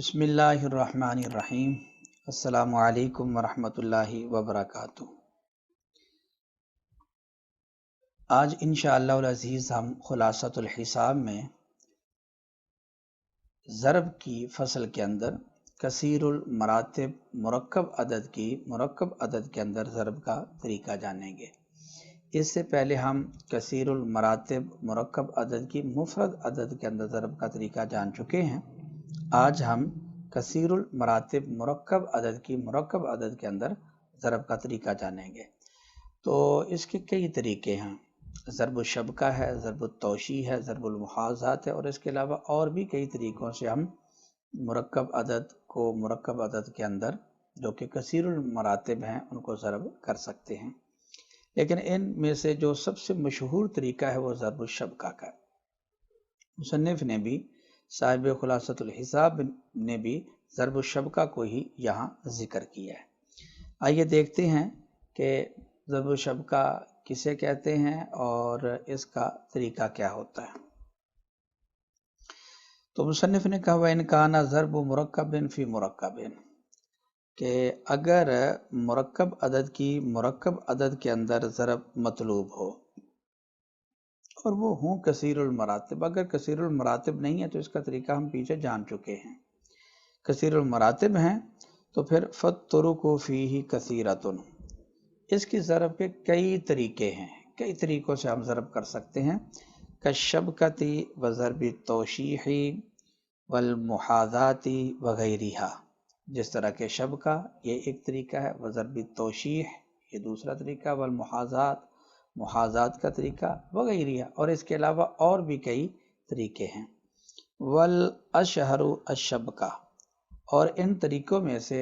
بسم اللہ الرحمن الرحیم۔ السلام علیکم ورحمۃ اللہ وبرکاتہ۔ آج انشاءاللہ العزیز ہم خلاصۃ الحساب میں ضرب کی فصل کے اندر کثیر المراتب مرکب عدد کے اندر ضرب کا طریقہ جانیں گے۔ اس سے پہلے ہم کثیر المراتب مرکب عدد کی مفرد عدد کے اندر ضرب کا طریقہ جان چکے ہیں۔ آج ہم کثیر المراتب مرکب عدد کے اندر ضرب کا طریقہ جانیں گے۔ تو اس کے کئی طریقے ہیں، ضرب الشبکہ ہے، ضرب التوشیح ہے، ضرب المحاذات ہے، اور اس کے علاوہ اور بھی کئی طریقوں سے ہم مرکب عدد کو مرکب عدد کے اندر جو کہ کثیر المراتب ہیں ان کو ضرب کر سکتے ہیں، لیکن ان میں سے جو سب سے مشہور طریقہ ہے وہ ضرب الشبکہ کا ہے۔ مصنف نے بھی، صاحب خلاصۃ الحساب نے بھی ضرب الشبکہ کو ہی یہاں ذکر کیا ہے۔ آئیے دیکھتے ہیں کہ ضرب الشبکہ کسے کہتے ہیں اور اس کا طریقہ کیا ہوتا ہے۔ تو مصنف نے کہا وَإِنْ كَانَ ضَرْبُ مُرَكَّبٍ فِي مُرَكَّبٍ، کہ اگر مرکب عدد کے اندر ضرب مطلوب ہو اور وہ ہوں کثیر المراتب، اگر کثیر المراتب نہیں ہے تو اس کا طریقہ ہم پیچھے جان چکے ہیں۔ کثیر المراتب ہیں تو پھر فَالطُّرُقُ فِيهِ كَثِيرَةٌ، اس کی ضرب کے کئی طریقے ہیں، کئی طریقوں سے ہم ضرب کر سکتے ہیں۔ كَالشَّبْكَةِ وَضَرْبِ التَّوْشِيحِ وَالْمُحَاذَاتِ وَغَيْرِهَا، جس طرح کہ شبکہ یہ ایک طریقہ ہے، وضرب التوشیح یہ دوسرا طریقہ، محاذات کا طریقہ، وغیرہ، اور اس کے علاوہ اور بھی کئی طریقے ہیں۔ والاشہر الشبکہ، اور ان طریقوں میں سے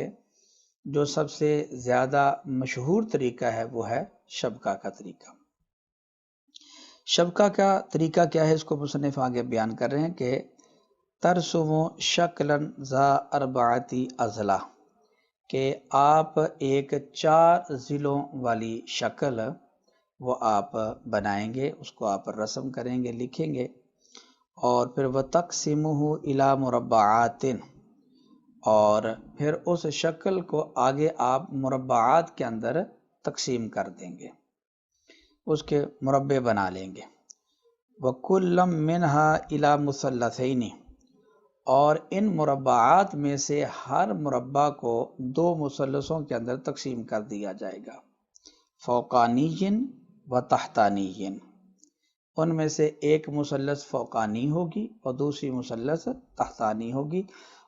جو سب سے زیادہ مشہور طریقہ ہے وہ ہے شبکہ کا طریقہ۔ شبکہ کا طریقہ کیا ہے، اس کو مصنف آگے بیان کر رہے ہیں کہ ترسم شکلاً ذا اربعۃ اضلاع، کہ آپ ایک 4 ضلعوں والی شکل وہ آپ بنائیں گے، اس کو آپ رسم کریں گے، لکھیں گے، اور پھر وَتَقْسِمُهُ إِلَى مُرَبَّعَاتٍ، اور پھر اس شکل کو آگے آپ مربعات کے اندر تقسیم کر دیں گے، اس کے مربع بنا لیں گے۔ وَكُلًّا مِّنْهَا إِلَى مُثَلَّثَيْنِ، اور ان مربعات میں سے ہر مربع کو 2 مثلثوں کے اندر تقسیم کر دیا جائے گا، فوقانی و تحتانی، ان میں سے ایک مثلث فوقانی ہوگی اور دوسری مثلث تحتانی ہوگی،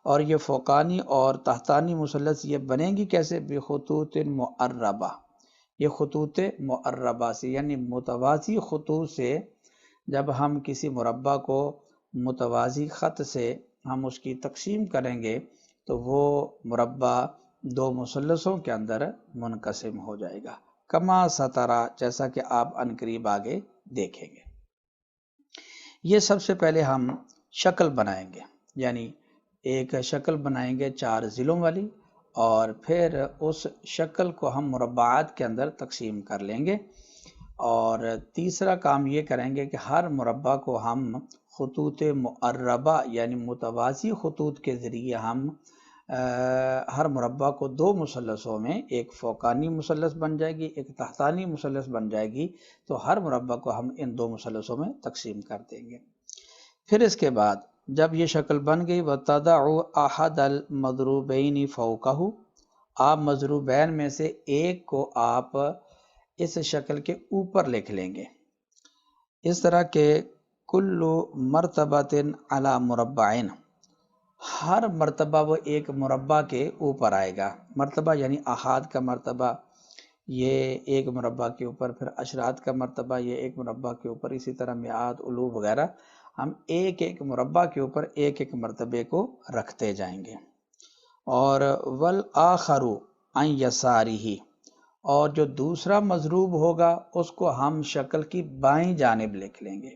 اور یہ فوقانی اور تحتانی مثلث یہ بنیں گی کیسے؟ بخطوط معربہ، یہ خطوط معربہ سے، یعنی متوازی خطوط سے جب ہم کسی مربع کو متوازی خط سے ہم اس کی تقسیم کریں گے تو وہ مربع 2 مثلثوں کے اندر منقسم ہو جائے گا، کما سترا، جیسا کہ آپ عنقریب آگے دیکھیں گے۔ یہ سب سے پہلے ہم شکل بنائیں گے، یعنی ایک شکل بنائیں گے 4 ضلعوں والی، اور پھر اس شکل کو ہم مربعات کے اندر تقسیم کر لیں گے، اور تیسرا کام یہ کریں گے کہ ہر مربع کو ہم خطوط معربہ یعنی متوازی خطوط کے ذریعے ہم ہر مربع کو 2 مثلثوں میں، ایک فوقانی مثلث بن جائے گی، ایک تحتانی مثلث بن جائے گی، تو ہر مربع کو ہم ان 2 مثلثوں میں تقسیم کر دیں گے۔ پھر اس کے بعد جب یہ شکل بن گئی، وَتَضَعُ أَحَدَ الْمَضْرُوبَيْنِ فَوْقَهُ، آپ مضروبین میں سے ایک کو آپ اس شکل کے اوپر لکھ لیں گے، اس طرح کہ کل مرتبۃ علی مربعین، ہر مرتبہ وہ ایک مربع کے اوپر آئے گا۔ مرتبہ یعنی احاد کا مرتبہ یہ ایک مربع کے اوپر، پھر عشرات کا مرتبہ یہ ایک مربع کے اوپر، اسی طرح میعاد، الوف وغیرہ ہم ایک ایک مربع کے اوپر ایک ایک مرتبے کو رکھتے جائیں گے۔ اور والآخر عن یسارہ، اور جو دوسرا مضروب ہوگا اس کو ہم شکل کی بائیں جانب لکھ لیں گے،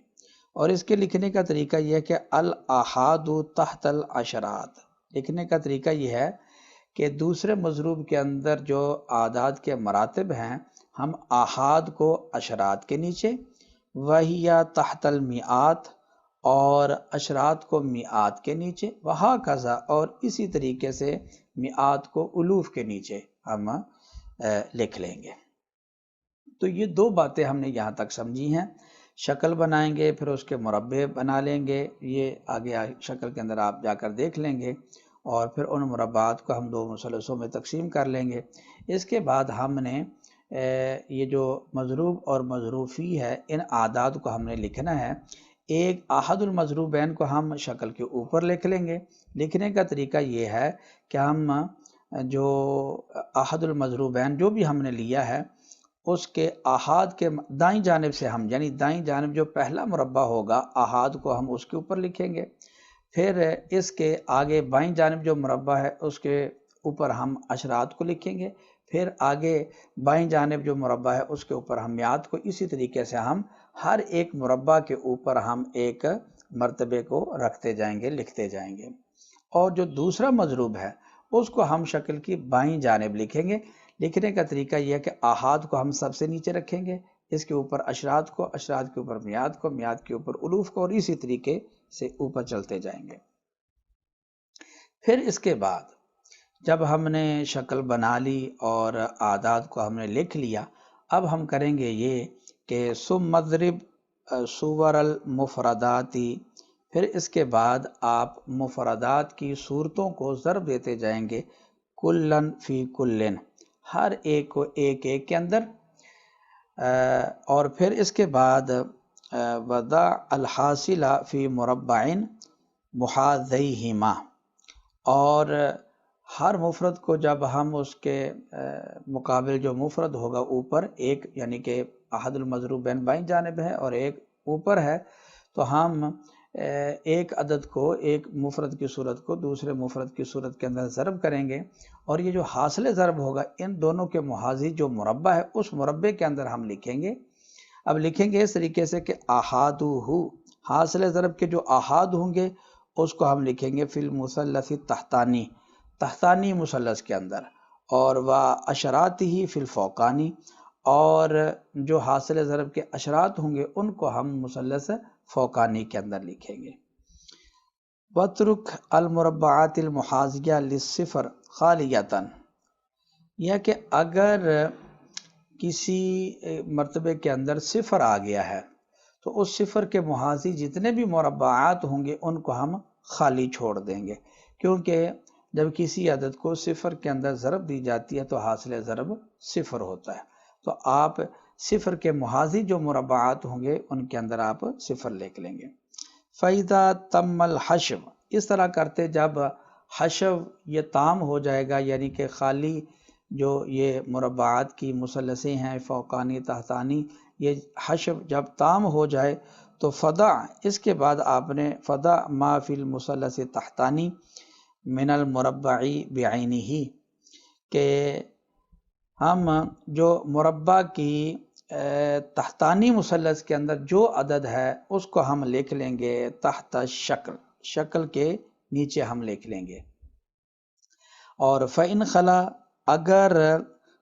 اور اس کے لکھنے کا طریقہ یہ ہے کہ الاحاد تحت العشرات، لکھنے کا طریقہ یہ ہے کہ دوسرے مضروب کے اندر جو اعداد کے مراتب ہیں ہم احاد کو عشرات کے نیچے، وہی تحت المیعات، اور اشرات کو میعاد کے نیچے، وہاں کذا، اور اسی طریقے سے میعاد کو الوف کے نیچے ہم لکھ لیں گے۔ تو یہ دو باتیں ہم نے یہاں تک سمجھی ہیں۔ شکل بنائیں گے، پھر اس کے مربع بنا لیں گے، یہ آگے شکل کے اندر آپ جا کر دیکھ لیں گے، اور پھر ان مربعات کو ہم دو مثلثوں میں تقسیم کر لیں گے۔ اس کے بعد ہم نے یہ جو مضروب اور مضروفی ہے، ان اعداد کو ہم نے لکھنا ہے۔ ایک احد المضروبین کو ہم شکل کے اوپر لکھ لیں گے۔ لکھنے کا طریقہ یہ ہے کہ ہم جو احد المضروبین جو بھی ہم نے لیا ہے، اس کے احاد کے دائیں جانب سے ہم، یعنی دائیں جانب جو پہلا مربع ہوگا احاد کو ہم اس کے اوپر لکھیں گے، پھر اس کے آگے بائیں جانب جو مربع ہے اس کے اوپر ہم اشرات کو لکھیں گے، پھر آگے بائیں جانب جو مربع ہے اس کے اوپر ہم میعاد کو، اسی طریقے سے ہم ہر ایک مربع کے اوپر ہم ایک مرتبے کو رکھتے جائیں گے، لکھتے جائیں گے۔ اور جو دوسرا مضروب ہے اس کو ہم شکل کی بائیں جانب لکھیں گے۔ لکھنے کا طریقہ یہ ہے کہ احاد کو ہم سب سے نیچے رکھیں گے، اس کے اوپر اشرات کو، اشرات کے اوپر میعاد کو، میعاد کے اوپر الوف کو، اور اسی طریقے سے اوپر چلتے جائیں گے۔ پھر اس کے بعد جب ہم نے شکل بنا لی اور اعداد کو ہم نے لکھ لیا، اب ہم کریں گے یہ کہ ثم مضرب صور المفرداتی، پھر اس کے بعد آپ مفردات کی صورتوں کو ضرب دیتے جائیں گے، کلن فی کلن، ہر ایک کو ایک ایک کے اندر، اور پھر اس کے بعد وضع الحاصل فی مربعین محاذیہما، اور ہر مفرد کو جب ہم اس کے مقابل جو مفرد ہوگا اوپر ایک، یعنی کہ احد المضروبین بائیں جانب ہے اور ایک اوپر ہے، تو ہم ایک عدد کو، ایک مفرد کی صورت کو دوسرے مفرد کی صورت کے اندر ضرب کریں گے، اور یہ جو حاصل ضرب ہوگا ان دونوں کے محاذی جو مربع ہے اس مربع کے اندر ہم لکھیں گے۔ اب لکھیں گے اس طریقے سے کہ احادہ، حاصل ضرب کے جو احاد ہوں گے اس کو ہم لکھیں گے فی المثلث تحتانی، تحتانی مثلث کے اندر، اور اشراطہ فی الفوقانی، اور جو حاصل ضرب کے اشرات ہوں گے ان کو ہم مثلث فوقانی کے اندر لکھیں گے۔ وَاتْرُکْ الْمُرَبَّعَاتِ الْمُحَاذِیَةَ لِلصِّفْرِ خَالِیَةً، یہ کہ اگر کسی مرتبے کے اندر صفر آ گیا ہے تو اس صفر کے محاذی جتنے بھی مربعات ہوں گے ان کو ہم خالی چھوڑ دیں گے، کیونکہ جب کسی عدد کو صفر کے اندر ضرب دی جاتی ہے تو حاصل ضرب صفر ہوتا ہے، تو آپ صفر کے محاذی جو مربعات ہوں گے ان کے اندر آپ صفر لکھ لیں گے۔ فَإِذَا تَمَّ الْحَشْوُ، اس طرح کرتے جب حشو یہ تام ہو جائے گا، یعنی کہ خالی جو یہ مربعات کی مثلثیں ہیں فوقانی تحتانی، یہ حشو جب تام ہو جائے تو فضع، اس کے بعد آپ نے فضع ما فی المثلث تحتانی من المربع بعینہ، کہ ہم جو مربع کی تحتانی مثلث کے اندر جو عدد ہے اس کو ہم لکھ لیں گے تحت شکل، شکل کے نیچے ہم لکھ لیں گے۔ اور فَإِنْ خلا، اگر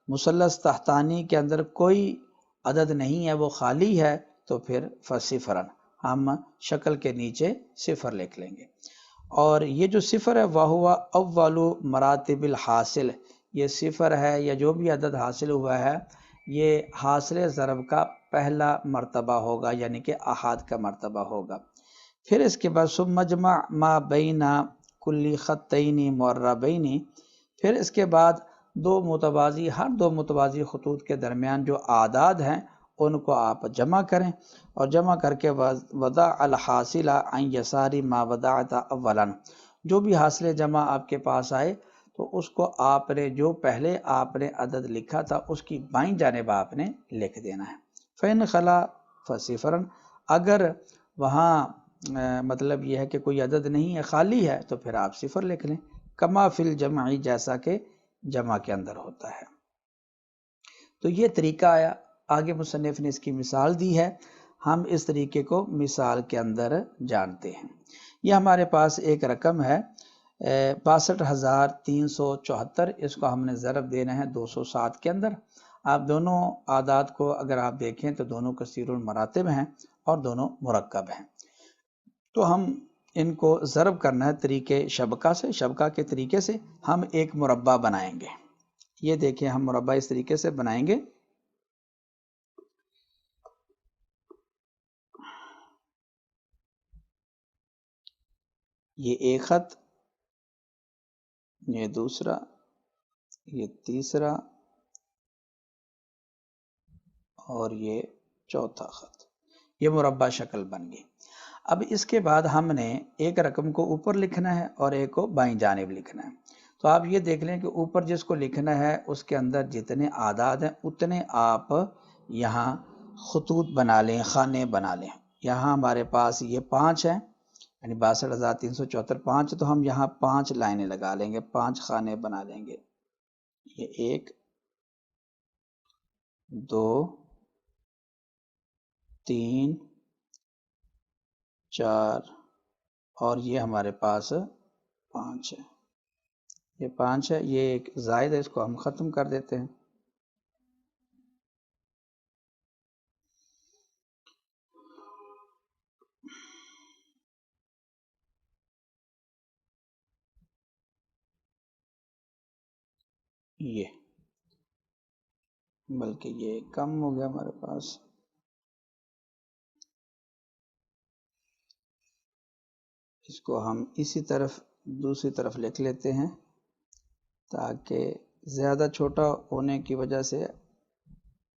مثلث تحتانی کے اندر کوئی عدد نہیں ہے، وہ خالی ہے، تو پھر فَصِفْرًا، ہم شکل کے نیچے صفر لکھ لیں گے۔ اور یہ جو صفر ہے وَهُوَ أَوَّلُ مَرَاتِبِ الْحَاصِلِ، یہ صفر ہے یا جو بھی عدد حاصل ہوا ہے یہ حاصل ضرب کا پہلا مرتبہ ہوگا، یعنی کہ احاد کا مرتبہ ہوگا۔ پھر اس کے بعد ثم اجمع ما بین کل خطین معربین، پھر اس کے بعد دو متوازی، ہر دو متوازی خطوط کے درمیان جو اعداد ہیں ان کو آپ جمع کریں، اور جمع کر کے وضع الحاصل عن یسار ما وضعت اولا، جو بھی حاصل جمع آپ کے پاس آئے تو اس کو آپ نے جو پہلے آپ نے عدد لکھا تھا اس کی بائیں جانب آپ نے لکھ دینا ہے۔ فَإِنْ خَلَا فَصِفْرًا، اگر وہاں مطلب یہ ہے کہ کوئی عدد نہیں ہے، خالی ہے، تو پھر آپ صفر لکھ لیں، کما فی الجمع، جیسا کہ جمع کے اندر ہوتا ہے۔ تو یہ طریقہ آیا، آگے مصنف نے اس کی مثال دی ہے، ہم اس طریقے کو مثال کے اندر جانتے ہیں۔ یہ ہمارے پاس ایک رقم ہے 62,374، اس کو ہم نے ضرب دینا ہے 207 کے اندر۔ آپ دونوں اعداد کو اگر آپ دیکھیں تو دونوں کثیر المراتب ہیں اور دونوں مرکب ہیں۔ تو ہم ان کو ضرب کرنا ہے طریقے شبکہ سے، شبکہ کے طریقے سے ہم ایک مربع بنائیں گے۔ یہ دیکھیں ہم مربع اس طریقے سے بنائیں گے۔ یہ ایک خط، یہ دوسرا، یہ تیسرا اور یہ چوتھا خط، یہ مربع شکل بن گئی۔ اب اس کے بعد ہم نے ایک رقم کو اوپر لکھنا ہے اور ایک کو بائیں جانب لکھنا ہے۔ تو آپ یہ دیکھ لیں کہ اوپر جس کو لکھنا ہے اس کے اندر جتنے اعداد ہیں اتنے آپ یہاں خطوط بنا لیں، خانے بنا لیں۔ یہاں ہمارے پاس یہ 5 ہیں، یعنی 62,374 5، تو ہم یہاں 5 لائنیں لگا لیں گے، 5 خانے بنا لیں گے۔ یہ 1 2 3 4 اور یہ ہمارے پاس 5 ہے، یہ 5 ہے، یہ ایک زائد ہے، اس کو ہم ختم کر دیتے ہیں۔ یہ بلکہ یہ کم ہو گیا ہمارے پاس، اس کو ہم اسی طرف دوسری طرف لکھ لیتے ہیں تاکہ زیادہ چھوٹا ہونے کی وجہ سے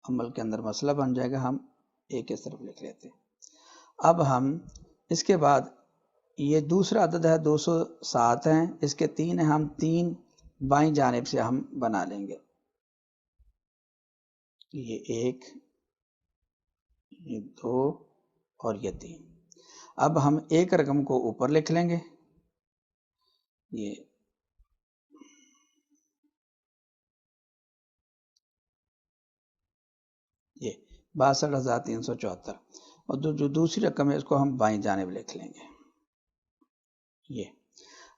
عمل کے اندر مسئلہ بن جائے گا، ہم ایک اس طرف لکھ لیتے ہیں۔ اب ہم اس کے بعد یہ دوسرا عدد ہے 207 ہیں، اس کے 3 ہیں، ہم 3 بائیں جانب سے ہم بنا لیں گے۔ یہ 1 یہ 2 اور یہ 3۔ اب ہم ایک رقم کو اوپر لکھ لیں گے، یہ 62,374، اور جو دوسری رقم ہے اس کو ہم بائیں جانب لکھ لیں گے۔ یہ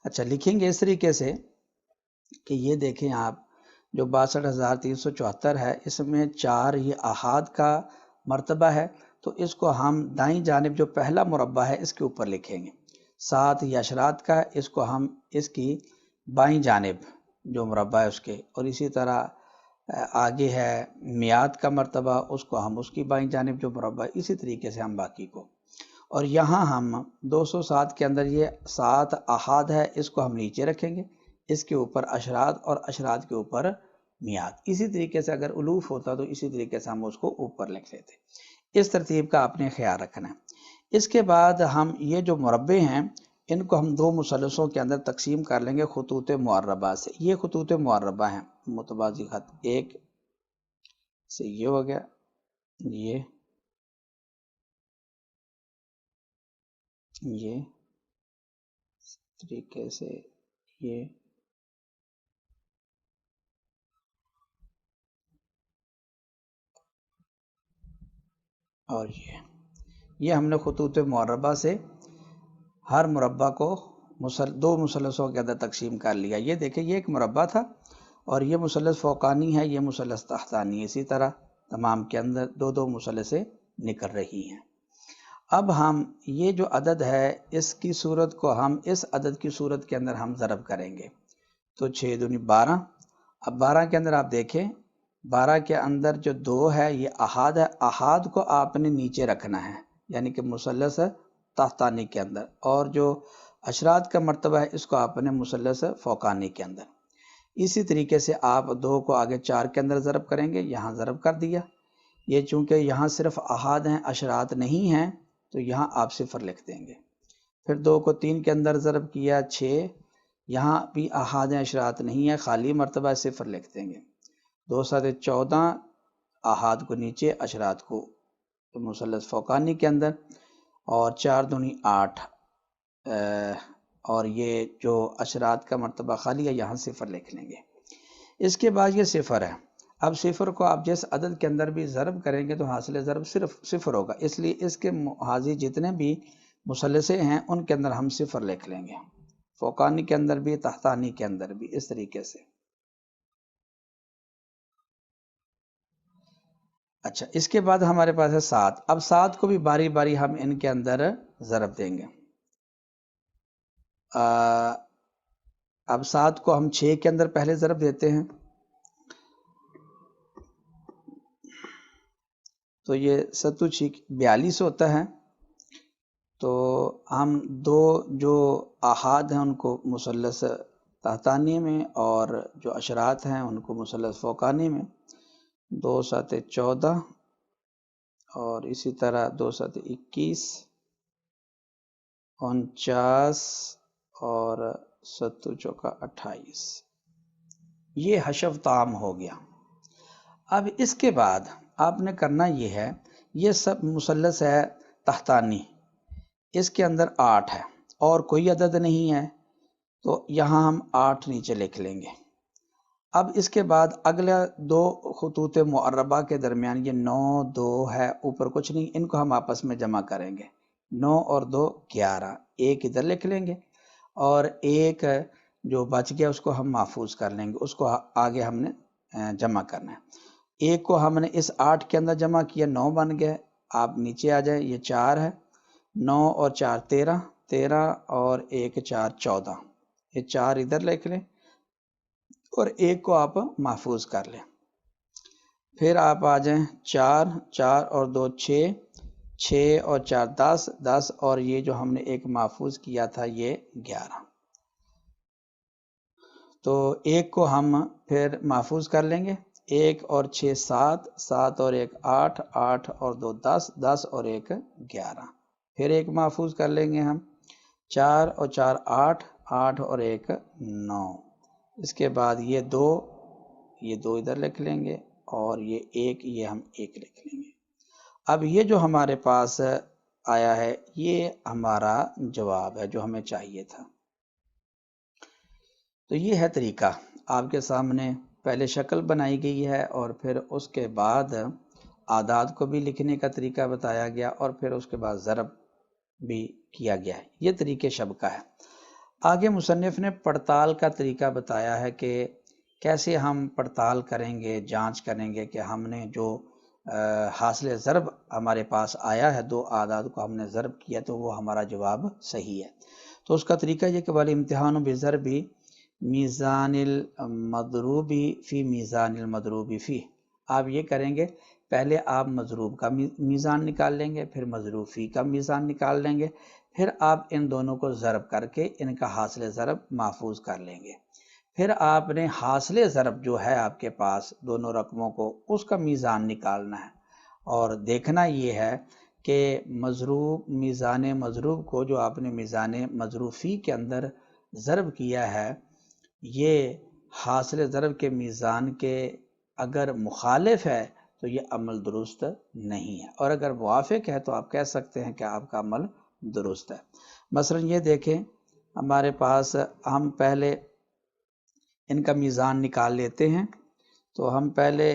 اچھا لکھیں گے اس طریقے سے کہ یہ دیکھیں آپ، جو 62,374 ہے اس میں 4 یہ احاد کا مرتبہ ہے، تو اس کو ہم دائیں جانب جو پہلا مربع ہے اس کے اوپر لکھیں گے۔ 7 یہ اشرات کا ہے، اس کو ہم اس کی بائیں جانب جو مربع ہے اس کے، اور اسی طرح آگے ہے میعاد کا مرتبہ، اس کو ہم اس کی بائیں جانب جو مربع ہے، اسی طریقے سے ہم باقی کو۔ اور یہاں ہم 207 کے اندر یہ 7 احاد ہے، اس کو ہم نیچے رکھیں گے، اس کے اوپر اشرات اور اشرات کے اوپر میعاد۔ اسی طریقے سے اگر الوف ہوتا تو اسی طریقے سے ہم اس کو اوپر لکھ لیتے۔ اس ترتیب کا آپ نے خیال رکھنا ہے۔ اس کے بعد ہم یہ جو مربع ہیں ان کو ہم 2 مثلثوں کے اندر تقسیم کر لیں گے خطوط معربہ سے۔ یہ خطوط معربہ ہیں، متبازی خط، ایک سے یہ ہو گیا، یہ اس طریقے سے یہ، اور یہ ہم نے خطوط معربہ سے ہر مربع کو 2 مثلثوں کے اندر تقسیم کر لیا۔ یہ دیکھیں یہ ایک مربع تھا اور یہ مثلث فوقانی ہے، یہ مثلث تحتانی ہے، اسی طرح تمام کے اندر 2 مثلثیں نکل رہی ہیں۔ اب ہم یہ جو عدد ہے اس کی صورت کو ہم اس عدد کی صورت کے اندر ہم ضرب کریں گے، تو 6 دونی 12۔ اب 12 کے اندر آپ دیکھیں 12 کے اندر جو 2 ہے یہ احاد ہے، احاد کو آپ نے نیچے رکھنا ہے یعنی کہ مثلث تحتانی کے اندر، اور جو اشرات کا مرتبہ ہے اس کو آپ نے مثلث فوقانی کے اندر۔ اسی طریقے سے آپ 2 کو آگے 4 کے اندر ضرب کریں گے، یہاں ضرب کر دیا۔ یہ چونکہ یہاں صرف احاد ہیں اشرات نہیں ہیں تو یہاں آپ 0 لکھ دیں گے۔ پھر 2 کو 3 کے اندر ضرب کیا 6، یہاں بھی احاد ہیں اشرات نہیں ہیں، خالی مرتبہ 0 لکھ دیں گے۔ 2 7 14، احاد کو نیچے اشرات کو مثلث فوقانی کے اندر، اور 4 دونی 8، اور یہ جو اشرات کا مرتبہ خالی ہے یہاں 0 لکھ لیں گے۔ اس کے بعد یہ 0 ہے، اب 0 کو آپ جس عدد کے اندر بھی ضرب کریں گے تو حاصل ضرب صرف 0 ہوگا، اس لیے اس کے حاضی جتنے بھی مثلثیں ہیں ان کے اندر ہم 0 لکھ لیں گے، فوقانی کے اندر بھی تحتانی کے اندر بھی، اس طریقے سے۔ اچھا اس کے بعد ہمارے پاس ہے 7، اب 7 کو بھی باری باری ہم ان کے اندر ضرب دیں گے۔ اب 7 کو ہم 6 کے اندر پہلے ضرب دیتے ہیں، تو یہ 7 6 42 ہوتا ہے۔ تو ہم دو جو احاد ہیں ان کو مثلث تحتانی میں، اور جو اشرات ہیں ان کو مثلث فوقانی میں، 2 7 14 اور اسی طرح 2 7 21 49 اور 7 چوکا 28، یہ حشو تام ہو گیا۔ اب اس کے بعد آپ نے کرنا یہ ہے، یہ سب مثلث ہے تحتانی، اس کے اندر 8 ہے اور کوئی عدد نہیں ہے، تو یہاں ہم 8 نیچے لکھ لیں گے۔ اب اس کے بعد اگلے 2 خطوط معربہ کے درمیان یہ 9 2 ہے، اوپر کچھ نہیں، ان کو ہم آپس میں جمع کریں گے، 9 اور 2 11، ایک ادھر لکھ لیں گے اور ایک جو بچ گیا اس کو ہم محفوظ کر لیں گے، اس کو آگے ہم نے جمع کرنا ہے۔ ایک کو ہم نے اس 8 کے اندر جمع کیا، 9 بن گئے، آپ نیچے آ جائیں، یہ 4 ہے، 9 اور 4 13، 13 اور 1 4 14، یہ 4 ادھر لکھ لیں اور ایک کو آپ محفوظ کر لیں۔ پھر آپ آ جائیں 4 4 اور 2 6، 6 اور 4 10، 10 اور یہ جو ہم نے ایک محفوظ کیا تھا یہ 11، تو ایک کو ہم پھر محفوظ کر لیں گے، 1 اور 6 7، 7 اور 1 8، 8 اور 2 10، 10 اور 1 11، پھر ایک محفوظ کر لیں گے ہم، 4 اور 4 8، 8 اور 1 9، اس کے بعد یہ 2 ادھر لکھ لیں گے اور یہ 1 یہ ہم 1 لکھ لیں گے۔ اب یہ جو ہمارے پاس آیا ہے یہ ہمارا جواب ہے جو ہمیں چاہیے تھا۔ تو یہ ہے طریقہ، آپ کے سامنے پہلے شکل بنائی گئی ہے اور پھر اس کے بعد اعداد کو بھی لکھنے کا طریقہ بتایا گیا اور پھر اس کے بعد ضرب بھی کیا گیا ہے، یہ طریقے شب کا ہے۔ آگے مصنف نے پڑتال کا طریقہ بتایا ہے کہ کیسے ہم پڑتال کریں گے، جانچ کریں گے کہ ہم نے جو حاصل ضرب ہمارے پاس آیا ہے، 2 اعداد کو ہم نے ضرب کیا تو وہ ہمارا جواب صحیح ہے۔ تو اس کا طریقہ یہ کہ والامتحان بضرب میزان المضروبی فی میزان المضروبی فی، آپ یہ کریں گے، پہلے آپ مضروب کا میزان نکال لیں گے، پھر مضروب فی کا میزان نکال لیں گے، پھر آپ ان دونوں کو ضرب کر کے ان کا حاصل ضرب محفوظ کر لیں گے، پھر آپ نے حاصل ضرب جو ہے آپ کے پاس دونوں رقموں کو اس کا میزان نکالنا ہے، اور دیکھنا یہ ہے کہ مضروب میزان مضروب کو جو آپ نے میزان مضروب فی کے اندر ضرب کیا ہے، یہ حاصل ضرب کے میزان کے اگر مخالف ہے تو یہ عمل درست نہیں ہے، اور اگر موافق ہے تو آپ کہہ سکتے ہیں کہ آپ کا عمل درست ہے۔ مثلا یہ دیکھیں ہمارے پاس، ہم پہلے ان کا میزان نکال لیتے ہیں، تو ہم پہلے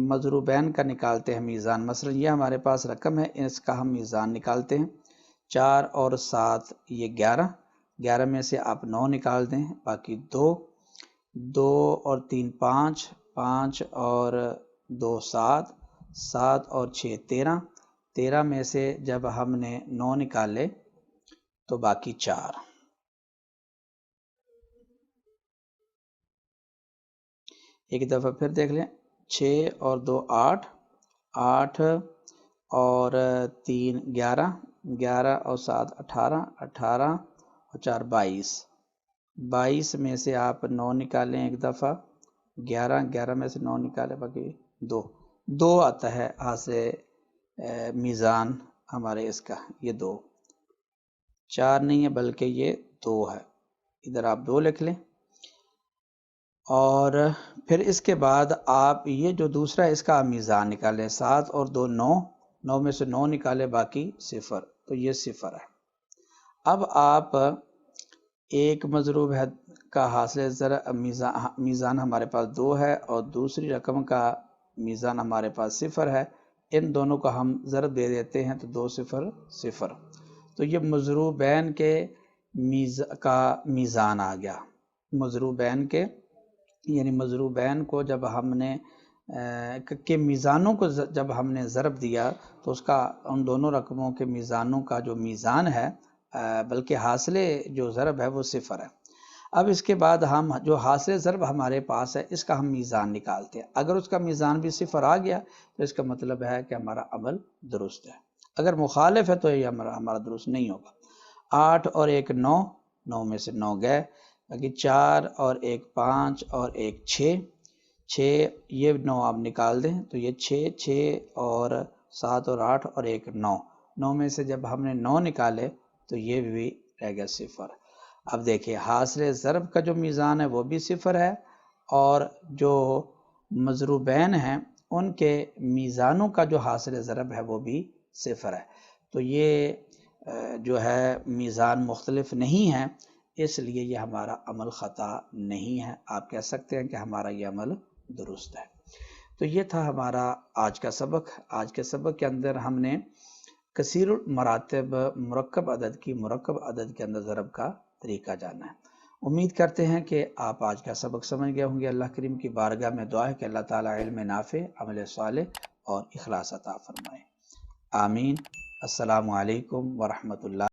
مضروبین کا نکالتے ہیں میزان، مثلا یہ ہمارے پاس رقم ہے، اس کا ہم میزان نکالتے ہیں، 4 اور 7 یہ 11، 11 میں سے آپ 9 نکال دیں، باقی 2 2 اور 3 5، 5 اور 2 7، 7 اور 6 13، 13 میں سے جب ہم نے 9 نکالے تو باقی 4۔ ایک دفعہ پھر دیکھ لیں، 6 اور 2 8، 8 اور 3 11، 11 اور 7 18، 18 اور 4 22، 22 میں سے آپ 9 نکالیں ایک دفعہ، 11 11 میں سے 9 نکالیں، باقی 2 آتا ہے حاصل میزان ہمارے اس کا، یہ 2 4 نہیں ہے بلکہ یہ 2 ہے، ادھر آپ 2 لکھ لیں، اور پھر اس کے بعد آپ یہ جو دوسرا اس کا میزان نکالیں، 7 اور 2 9، 9 میں سے 9 نکالے باقی 0، تو یہ 0 ہے۔ اب آپ ایک مضروب ہے کا حاصل ضرب میزان ہمارے پاس 2 ہے اور دوسری رقم کا میزان ہمارے پاس 0 ہے، ان دونوں کو ہم ضرب دے دیتے ہیں تو 2 0 0، تو یہ مضروبین کے کا میزان آ گیا، مضروبین کے یعنی مضروبین کو جب ہم نے کے میزانوں کو جب ہم نے ضرب دیا تو اس کا ان دونوں رقموں کے میزانوں کا جو میزان ہے بلکہ حاصل جو ضرب ہے وہ صفر ہے۔ اب اس کے بعد ہم جو حاصل ضرب ہمارے پاس ہے اس کا ہم میزان نکالتے ہیں۔ اگر اس کا میزان بھی صفر آ گیا تو اس کا مطلب ہے کہ ہمارا عمل درست ہے، اگر مخالف ہے تو یہ ہمارا درست نہیں ہوگا۔ 8 اور 1 9، 9 میں سے 9 گئے، باقی 4 اور 1 5 اور 1 6، 6 یہ 9 آپ نکال دیں تو یہ 6 6 اور 7 اور 8 اور 1 9، 9 میں سے جب ہم نے 9 نکالے تو یہ بھی رہ گیا صفر۔ اب دیکھیں حاصل ضرب کا جو میزان ہے وہ بھی صفر ہے، اور جو مضروبین ہیں ان کے میزانوں کا جو حاصل ضرب ہے وہ بھی صفر ہے، تو یہ جو ہے میزان مختلف نہیں ہے، اس لیے یہ ہمارا عمل خطا نہیں ہے، آپ کہہ سکتے ہیں کہ ہمارا یہ عمل درست ہے۔ تو یہ تھا ہمارا آج کا سبق۔ آج کے سبق کے اندر ہم نے کثیر المراتب مرکب عدد کی مرکب عدد کے اندر ضرب کا طریقہ جانا ہے۔ امید کرتے ہیں کہ آپ آج کا سبق سمجھ گئے ہوں گے۔ اللہ کریم کی بارگاہ میں دعا ہے کہ اللہ تعالیٰ علم نافع، عمل صالح اور اخلاص عطا فرمائے، آمین۔ السلام علیکم ورحمۃ اللہ۔